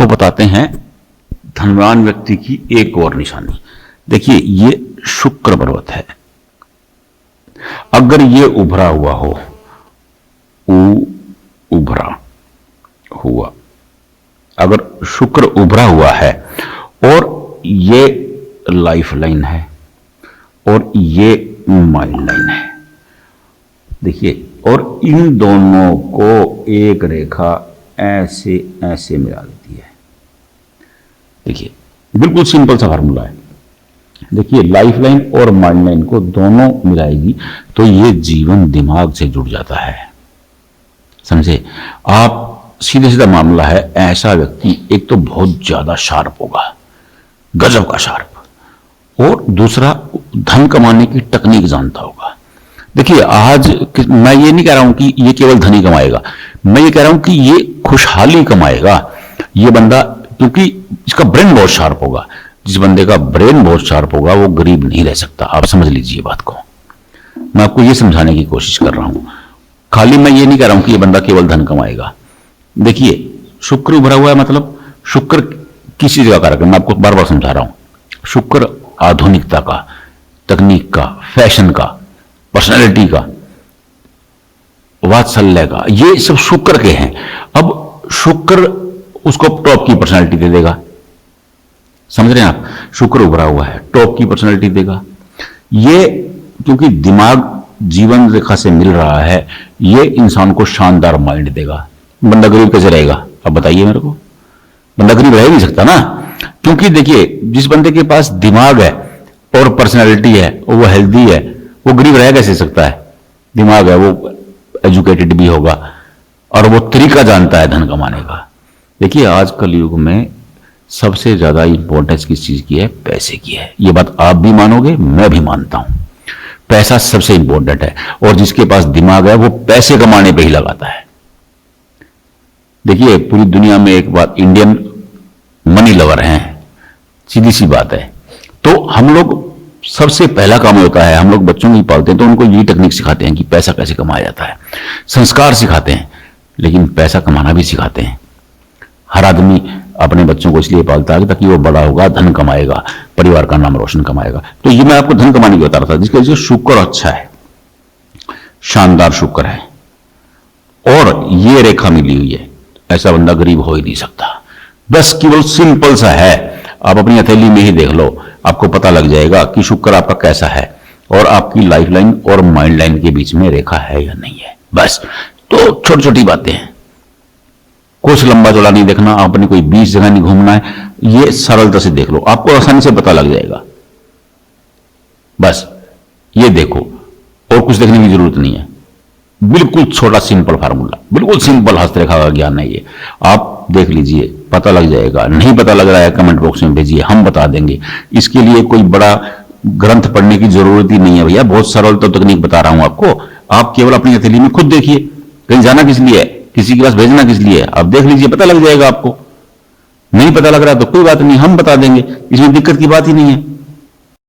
आपको बताते हैं धनवान व्यक्ति की एक और निशानी। देखिए, ये शुक्र पर्वत है। अगर ये उभरा हुआ हो, उभरा हुआ, अगर शुक्र उभरा हुआ है और ये लाइफ लाइन है और ये माइंड लाइन है, देखिए, और इन दोनों को एक रेखा ऐसे ऐसे मिला देती है। देखिए, बिल्कुल सिंपल सा फार्मूला है। देखिए, लाइफ लाइन और माइंड लाइन को दोनों मिलाएगी तो ये जीवन दिमाग से जुड़ जाता है। समझे आप? सीधे सीधा मामला है। ऐसा व्यक्ति एक तो बहुत ज्यादा शार्प होगा, गजब का शार्प, और दूसरा धन कमाने की टेक्निक जानता होगा। देखिए, आज मैं ये नहीं कह रहा हूं कि ये केवल धन ही कमाएगा, मैं ये कह रहा हूं कि ये खुशहाली कमाएगा ये बंदा, क्योंकि इसका ब्रेन बहुत शार्प होगा। जिस बंदे का ब्रेन बहुत शार्प होगा वो गरीब नहीं रह सकता। आप समझ लीजिए बात को। मैं आपको ये समझाने की कोशिश कर रहा हूं। खाली मैं ये नहीं कह रहा हूं कि ये बंदा केवल धन कमाएगा। देखिए, शुक्र उभरा हुआ है, मतलब शुक्र किसी जगह का रखें। मैं आपको बार बार समझा रहा हूं। शुक्र आधुनिकता का, तकनीक का, फैशन का, पर्सनैलिटी का, वात्सल्य का, ये सब शुक्र के हैं। अब शुक्र उसको टॉप की पर्सनैलिटी दे देगा। समझ रहे हैं आप? शुक्र उभरा हुआ है, टॉप की पर्सनैलिटी देगा। ये क्योंकि दिमाग जीवन रेखा से मिल रहा है, ये इंसान को शानदार माइंड देगा। बंदा गरीब कैसे रहेगा? अब बताइए मेरे को। बंदा गरीब रह नहीं सकता ना, क्योंकि देखिए, जिस बंदे के पास दिमाग है और पर्सनैलिटी है और वो हेल्दी है, वो गरीब रह कैसे सकता है? दिमाग है, वो एजुकेटेड भी होगा और वो तरीका जानता है धन कमाने का। देखिए, आज कल युग में सबसे ज्यादा इंपॉर्टेंस किस चीज की है? पैसे की है। ये बात आप भी मानोगे, मैं भी मानता हूं। पैसा सबसे इंपॉर्टेंट है, और जिसके पास दिमाग है वो पैसे कमाने पे ही लगाता है। देखिए, पूरी दुनिया में एक बात, इंडियन मनी लवर हैं, सीधी सी बात है। तो हम लोग सबसे पहला काम होता है, हम लोग बच्चों को पालते हैं तो उनको ये टेक्निक सिखाते हैं कि पैसा कैसे कमाया जाता है। संस्कार सिखाते हैं, लेकिन पैसा कमाना भी सिखाते हैं। हर आदमी अपने बच्चों को इसलिए पालता है ताकि वो बड़ा होगा, धन कमाएगा, परिवार का नाम रोशन कमाएगा। तो ये मैं आपको धन कमाने की बता रहा था, जिसकी वजह से शुक्र अच्छा है, शानदार शुक्र है, और ये रेखा मिली हुई है। ऐसा बंदा गरीब हो ही नहीं सकता। बस केवल सिंपल सा है, आप अपनी हथेली में ही देख लो, आपको पता लग जाएगा कि शुक्र आपका कैसा है और आपकी लाइफ लाइन और माइंड लाइन के बीच में रेखा है या नहीं है। बस, तो छोटी छोटी बातें हैं, कुछ लंबा चौड़ा नहीं देखना, आपने कोई 20 जगह नहीं घूमना है, ये सरलता से देख लो, आपको आसानी से पता लग जाएगा। बस ये देखो, और कुछ देखने की जरूरत नहीं है। बिल्कुल छोटा सिंपल फार्मूला, बिल्कुल सिंपल हस्तरेखा का ज्ञान है ये। आप देख लीजिए, पता लग जाएगा। नहीं पता लग रहा है कमेंट बॉक्स में भेजिए, हम बता देंगे। इसके लिए कोई बड़ा ग्रंथ पढ़ने की जरूरत ही नहीं है भैया, बहुत सरल तो तकनीक बता रहा हूं आपको। आप केवल अपनी हथेली में खुद देखिए, कहीं जाना किस लिए है, किसी के पास भेजना किस लिए है, आप देख लीजिए, पता लग जाएगा आपको। नहीं पता लग रहा तो कोई बात नहीं, हम बता देंगे, इसमें दिक्कत की बात ही नहीं है।